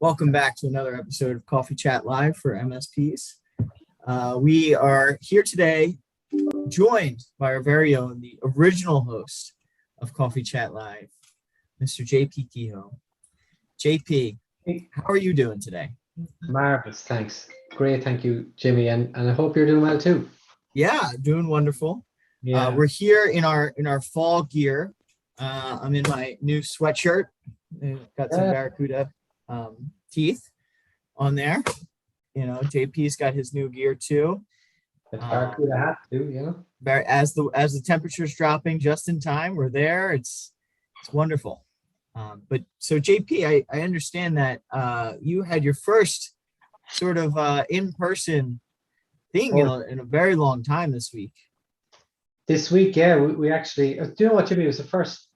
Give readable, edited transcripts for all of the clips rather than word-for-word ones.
Welcome back to another episode of Coffee Chat Live for MSPs. We are here today, joined by our very own, the original host of Coffee Chat Live, Mr. JP Kehoe. JP, Hey, how are you doing today? marvelous, thanks. Great, thank you, Jimmy, and I hope you're doing well too. Yeah, doing wonderful. Yeah. We're here in our fall gear. I'm in my new sweatshirt. Got some Yeah, Barracuda teeth on there. You know, JP's got his new gear too. it's Barracuda Um, hat too, you know. as the temperature's dropping just in time, we're there. It's wonderful. But so JP, I understand that you had your first sort of in-person thing Oh, in a very long time this week. this week, yeah, we actually, do you know what, Jimmy? It was the first.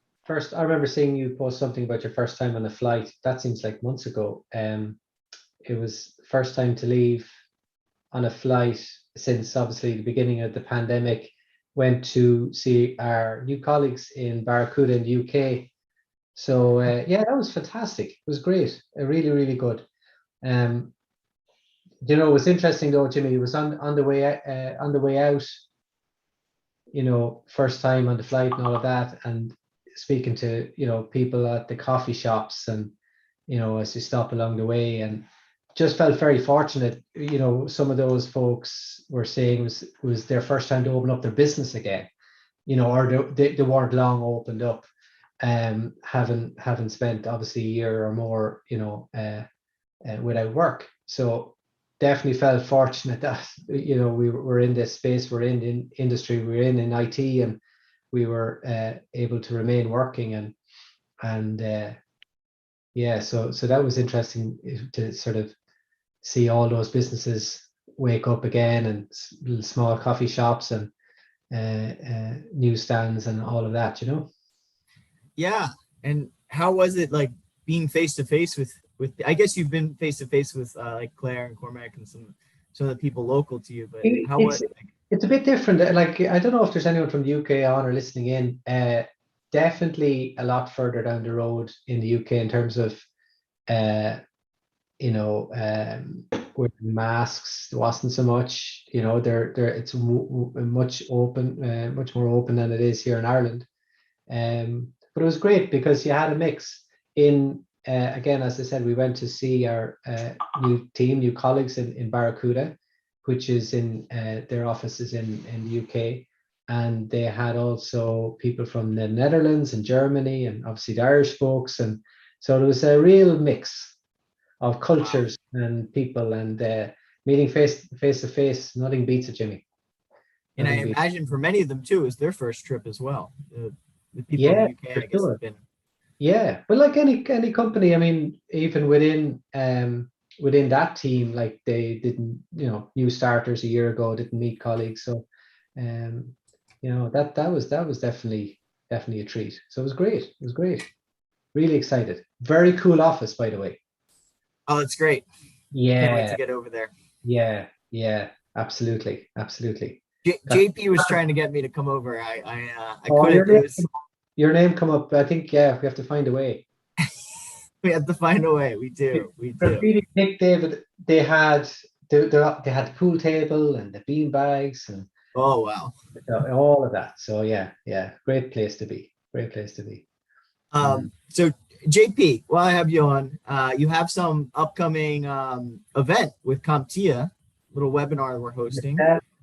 I remember seeing you post something about your first time on a flight. That seems like months ago. It was first time to leave on a flight since obviously the beginning of the pandemic. Went to see our new colleagues in Barracuda in the UK. So yeah, that was fantastic. It was great. Really, really good. Um, it was interesting though, Jimmy. It was on the way out. First time on the flight and all of that, and speaking to people at the coffee shops, and as you stop along the way, and just felt very fortunate. Some of those folks were saying was their first time to open up their business again. Or they weren't long opened up, having spent obviously a year or more, without work. So definitely felt fortunate that we were in this space, we're in industry, we're in IT, and we were able to remain working, and yeah, so that was interesting to sort of see all those businesses wake up again, and small coffee shops and newsstands and all of that. Yeah, and how was it like being face to face with? I guess you've been face to face with like Claire and Cormac and some of the people local to you, but It- how It's was it's a bit different. Like, I don't know if there's anyone from the UK on or listening in. Definitely a lot further down the road in the UK in terms of uh, wearing masks. There wasn't so much. There it's much more open than it is here in Ireland. But it was great because you had a mix in. Again, as I said, we went to see our new colleagues in Barracuda, which is in their offices in the UK. And they had also people from the Netherlands and Germany, and obviously the Irish folks. And so there was a real mix of wow? cultures and people, and meeting face to face. Nothing beats it, Jimmy. And I Nothing beats imagine for many of them too is their first trip as well. The it. people in the Yeah, UK, for I guess, have sure. been. Yeah, but like any company, I mean, even within that team, like they didn't, new starters a year ago didn't meet colleagues. So um, that was definitely a treat. So it was great. It was great. Really excited. Very cool office, by the way. Oh, that's great. Can't wait to Yeah, get over there. yeah, absolutely, absolutely. Got, JP was trying to get me to come over. I oh, couldn't. It was your name come up. I think, yeah, we have to find a way. we had to find a way. We do. We do. Graffiti Nick David, they had the pool table and the bean bags and Oh wow. all of that. So yeah, great place to be. Great place to be. Mm. So JP, while I have you on, you have some upcoming event with Comptia, little webinar we're hosting.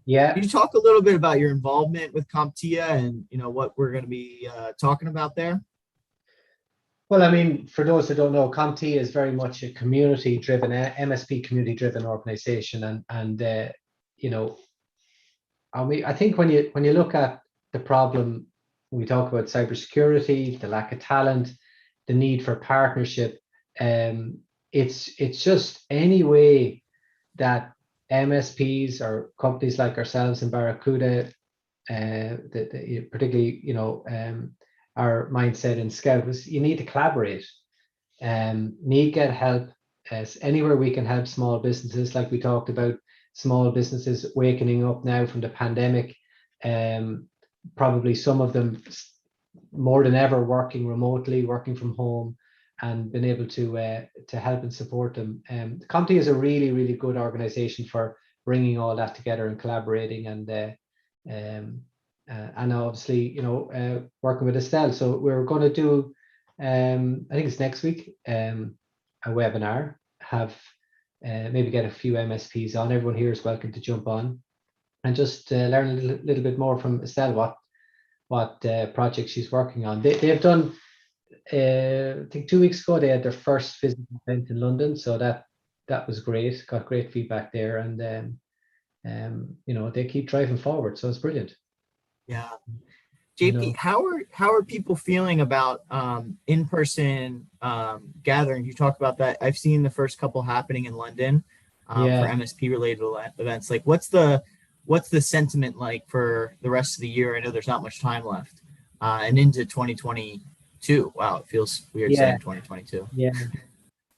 Yeah. Can you talk a little bit about your involvement with Comptia and what we're going to be talking about there? Well, I mean, for those who don't know, Comptia is very much a community-driven, MSP community-driven organization, and you know, I think when you look at the problem, we talk about cybersecurity, the lack of talent, the need for partnership. Um, it's just any way that MSPs or companies like ourselves in Barracuda, particularly our mindset in Scout was you need to collaborate, need get help as anywhere we can help small businesses, like we talked about, small businesses wakening up now from the pandemic. Um, Probably some of them more than ever working remotely, working from home, and been able to help and support them. Comptia is a really, really good organization for bringing all that together and collaborating, and obviously, working with Estelle. So we're going to do, I think it's next week, a webinar, have maybe get a few MSPs on. Everyone here is welcome to jump on and just learn a little bit more from Estelle, what project she's working on. They've done, I think 2 weeks ago, they had their first physical event in London. So that was great, got great feedback there. And they keep driving forward. So it's brilliant. Yeah. JP, how are people feeling about in-person gatherings? You talked about that. I've seen the first couple happening in London for MSP related events. Like, what's the sentiment like for the rest of the year? I know there's not much time left, and into 2022. Wow, it feels weird saying 2022. Yeah,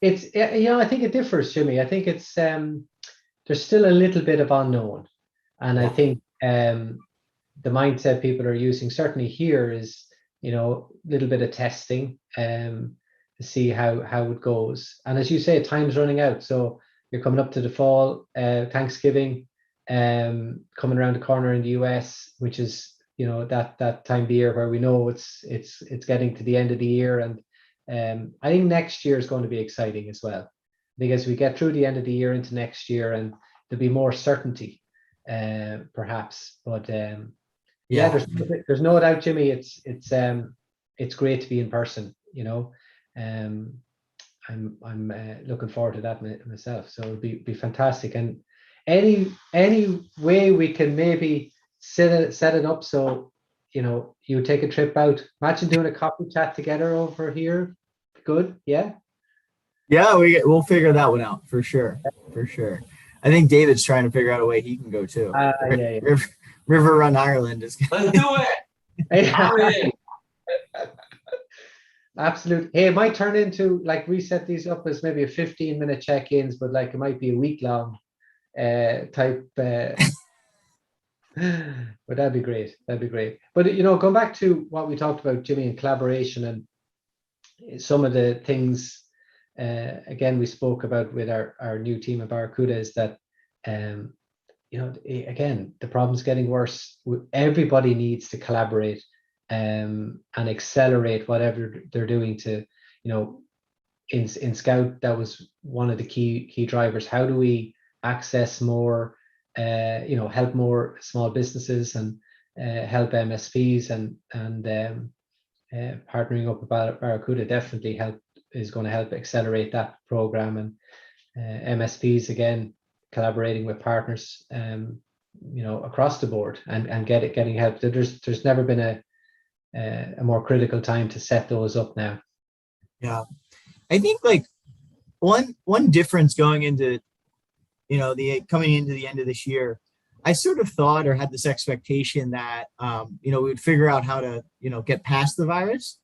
it's I think it differs, Jimmy. I think it's there's still a little bit of unknown, and I think the mindset people are using, certainly here, is a little bit of testing to see how it goes. And as you say, time's running out, so you're coming up to the fall, Thanksgiving coming around the corner in the US, which is that time of year where we know it's getting to the end of the year. And I think next year is going to be exciting as well, because we get through the end of the year into next year and there'll be more certainty, perhaps. But there's no doubt, Jimmy, it's great to be in person. I'm looking forward to that myself. So it'll be fantastic. And any way we can maybe set it up so you take a trip out. Imagine doing a coffee chat together over here. Good, yeah. Yeah, we'll figure that one out for sure. I think David's trying to figure out a way he can go too. River Run Ireland is. Let's do it. Absolutely. Hey, it might turn into, like, we set these up as maybe a 15-minute check-ins, but like it might be a week-long type. But that'd be great. But going back to what we talked about, Jimmy, and collaboration, and some of the things again we spoke about with our new team at Barracuda, is that again, the problem's getting worse. Everybody needs to collaborate and accelerate whatever they're doing to, in Scout, that was one of the key drivers. How do we access more, help more small businesses and help MSPs, and partnering up with Barracuda definitely is going to help accelerate that program. And MSPs, again, collaborating with partners, across the board and getting help. There's never been a more critical time to set those up now. Yeah, I think like one difference going into coming into the end of this year, I sort of thought or had this expectation that we would figure out how to get past the virus,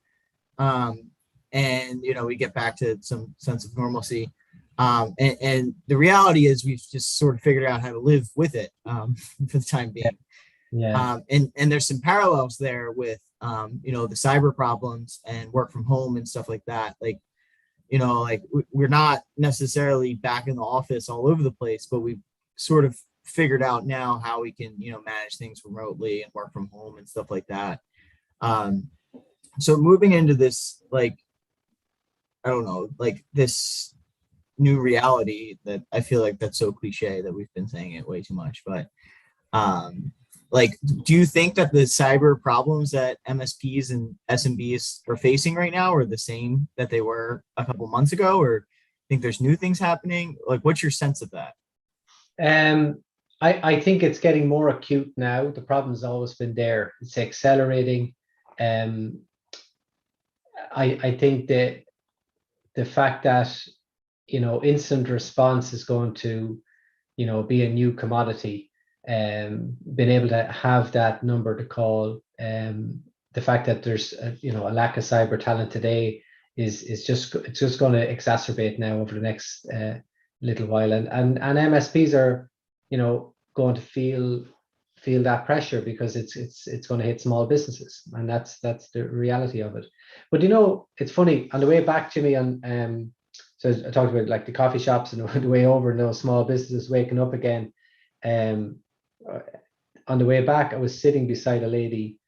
and we get back to some sense of normalcy. And the reality is we've just sort of figured out how to live with it for the time being. Yeah. And there's some parallels there with the cyber problems and work from home and stuff like that. Like, we're not necessarily back in the office all over the place, but we've sort of figured out now how we can manage things remotely and work from home and stuff like that. So moving into this, like, I don't know, like this new reality that I feel like that's so cliche that we've been saying it way too much, but like, do you think that the cyber problems that MSPs and SMBs are facing right now are the same that they were a couple months ago, or think there's new things happening? Like, what's your sense of that? I think it's getting more acute now. The problem's always been there. It's accelerating. I think that the fact that instant response is going to be a new commodity, being able to have that number to call, the fact that there's a lack of cyber talent today is just going to exacerbate now over the next little while, and MSPs are going to feel feel that pressure because it's going to hit small businesses, and that's the reality of it. But it's funny, on the way back, Jimmy, on so I talked about like the coffee shops and the way over and those small businesses waking up again. On the way back, I was sitting beside a lady,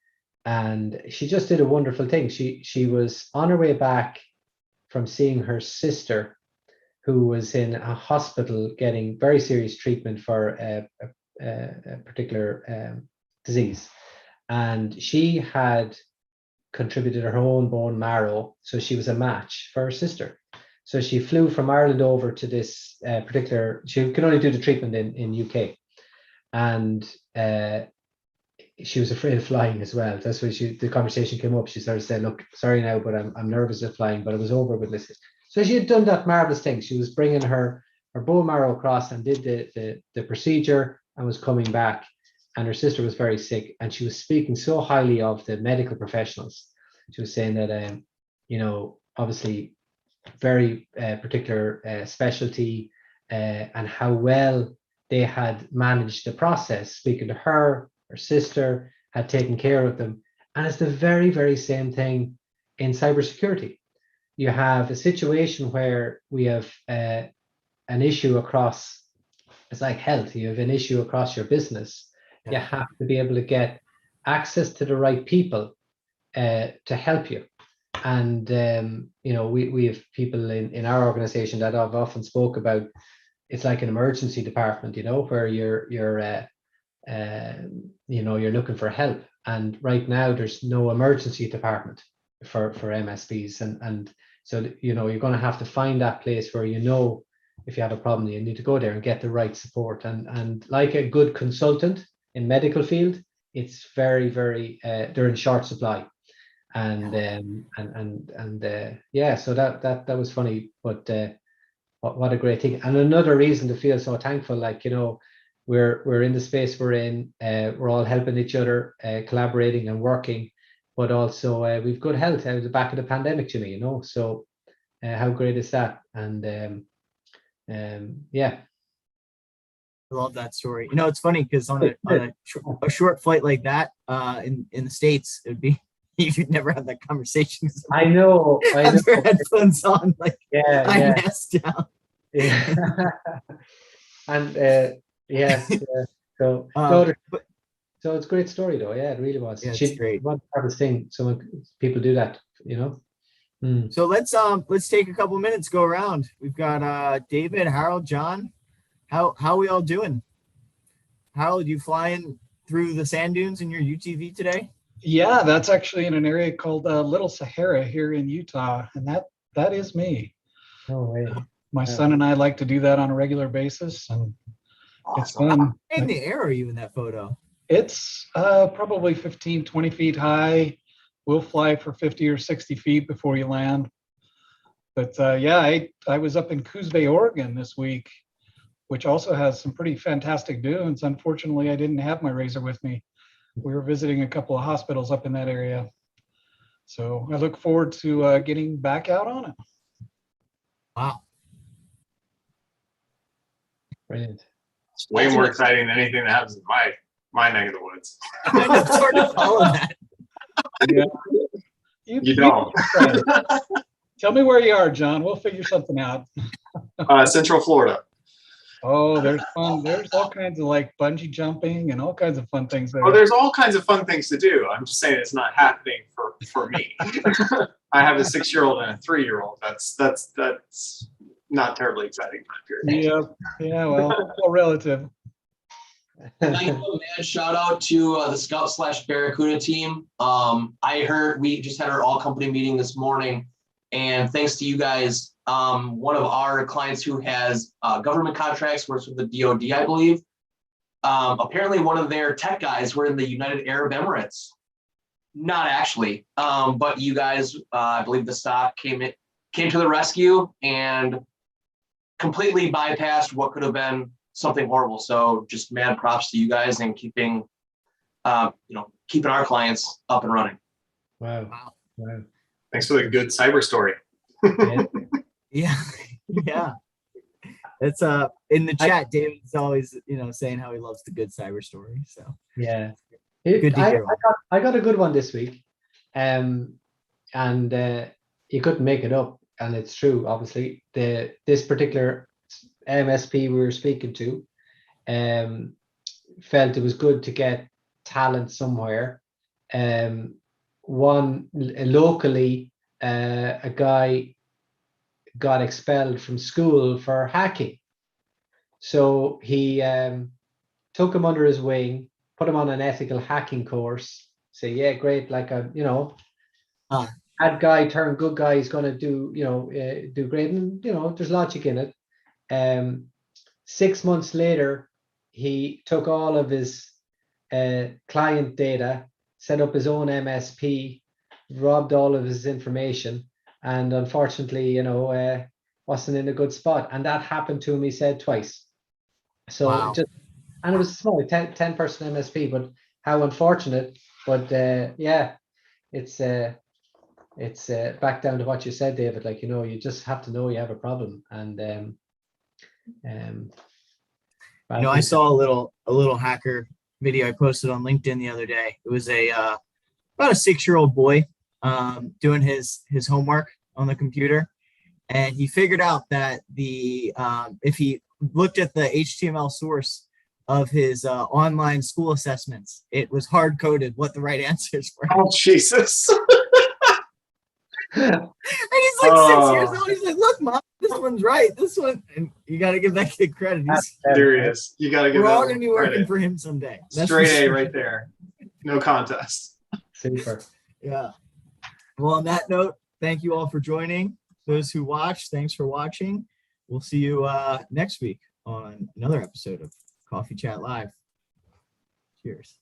and she just did a wonderful thing. She was on her way back from seeing her sister, who was in a hospital getting very serious treatment for a particular disease, and she had contributed her own bone marrow, so she was a match for her sister. So she flew from Ireland over to this particular. She could only do the treatment in UK, and she was afraid of flying as well. That's why the conversation came up. She started saying, "Look, sorry now, but I'm nervous of flying." But it was over with this. So she had done that marvelous thing. She was bringing her bone marrow across and did the procedure and was coming back. And her sister was very sick, and she was speaking so highly of the medical professionals. She was saying that, obviously, very particular specialty, and how well they had managed the process. Speaking to her sister had taken care of them, and it's the very, very same thing in cybersecurity. You have a situation where we have an issue across. It's like health. You have an issue across your business. Yeah. You have to be able to get access to the right people to help you. And we have people in our organization that I've often spoke about. It's like an emergency department, where you're looking for help. And right now there's no emergency department for MSPs, and so you're going to have to find that place where if you have a problem, you need to go there and get the right support. And like a good consultant in medical field, it's very, very they're in short supply. And so that was funny, but what a great thing. And another reason to feel so thankful, we're in the space we're in, we're all helping each other, collaborating and working, but also we've good health out of the back of the pandemic, Jimmy, so how great is that? And yeah. I love that story. It's funny because on a short flight like that, in the States, it would be, you'd never have that conversation. I know. Have your headphones on, yeah. nest down. Yeah. And so it's a great story though. Yeah, it really was. Yeah, it's great. One hardest thing. So people do that, So let's take a couple minutes, go around. We've got David, Harold, John. How are we all doing? Harold, you flying through the sand dunes in your UTV today? Yeah, that's actually in an area called Little Sahara here in Utah, and that is me. No way. My son and I like to do that on a regular basis, and it's fun. How high in the air are you in that photo? It's probably 15, 20 feet high. We'll fly for 50 or 60 feet before you land. But I was up in Coos Bay, Oregon this week, which also has some pretty fantastic dunes. Unfortunately, I didn't have my razor with me. We were visiting a couple of hospitals up in that area. So I look forward to getting back out on it. Wow. Brilliant. It's way more exciting than anything that happens in my neck of the woods. I know, it's hard to follow that. Yeah. You don't. Tell me where you are, John. We'll figure something out. Central Florida. Oh, there's fun. There's all kinds of bungee jumping and all kinds of fun things there. Oh, there's all kinds of fun things to do. I'm just saying it's not happening for me. I have a 6-year-old and a 3-year-old. That's not terribly exciting time period. Yeah. Well, it's all relative. Shout out to the Scout/Barracuda team. I heard we just had our all company meeting this morning, and thanks to you guys, one of our clients who has government contracts works with the DoD, I believe. Apparently, one of their tech guys were in the United Arab Emirates. Not actually, but you guys, I believe the stock came to the rescue and completely bypassed what could have been something horrible. So just mad props to you guys and keeping our clients up and running. Wow. Thanks for the good cyber story. Yeah. It's in the chat, David's always, saying how he loves the good cyber story. So Yeah. good to hear. I got a good one this week. And you couldn't make it up, and it's true, obviously. This particular MSP we were speaking to felt it was good to get talent somewhere. Locally, a guy got expelled from school for hacking. So he took him under his wing, put him on an ethical hacking course. Say, yeah, great, like bad guy turned good guy is going to do, do great. And, there's logic in it. 6 months later, he took all of his client data, set up his own MSP, robbed all of his information, and unfortunately, wasn't in a good spot. And that happened to him, he said, twice. So Wow. and it was small, 10 person MSP, but how unfortunate. But it's back down to what you said, David. Like, you just have to know you have a problem. And I saw a little hacker video I posted on LinkedIn the other day. It was about a 6-year-old boy doing his homework on the computer, and he figured out that if he looked at the HTML source of his online school assessments, it was hard coded what the right answers were. Oh, Jesus. And he's like 6 years old. He's like, "Look, Mom, this one's right. This one." And you got to give that kid credit. He's Serious. You got to give we're that all one going to be working credit. for him someday. Straight for A sure. right there. No contest. super. Yeah. Well, on that note, thank you all for joining. Those who watched, thanks for watching. We'll see you next week on another episode of Coffee Chat Live. Cheers.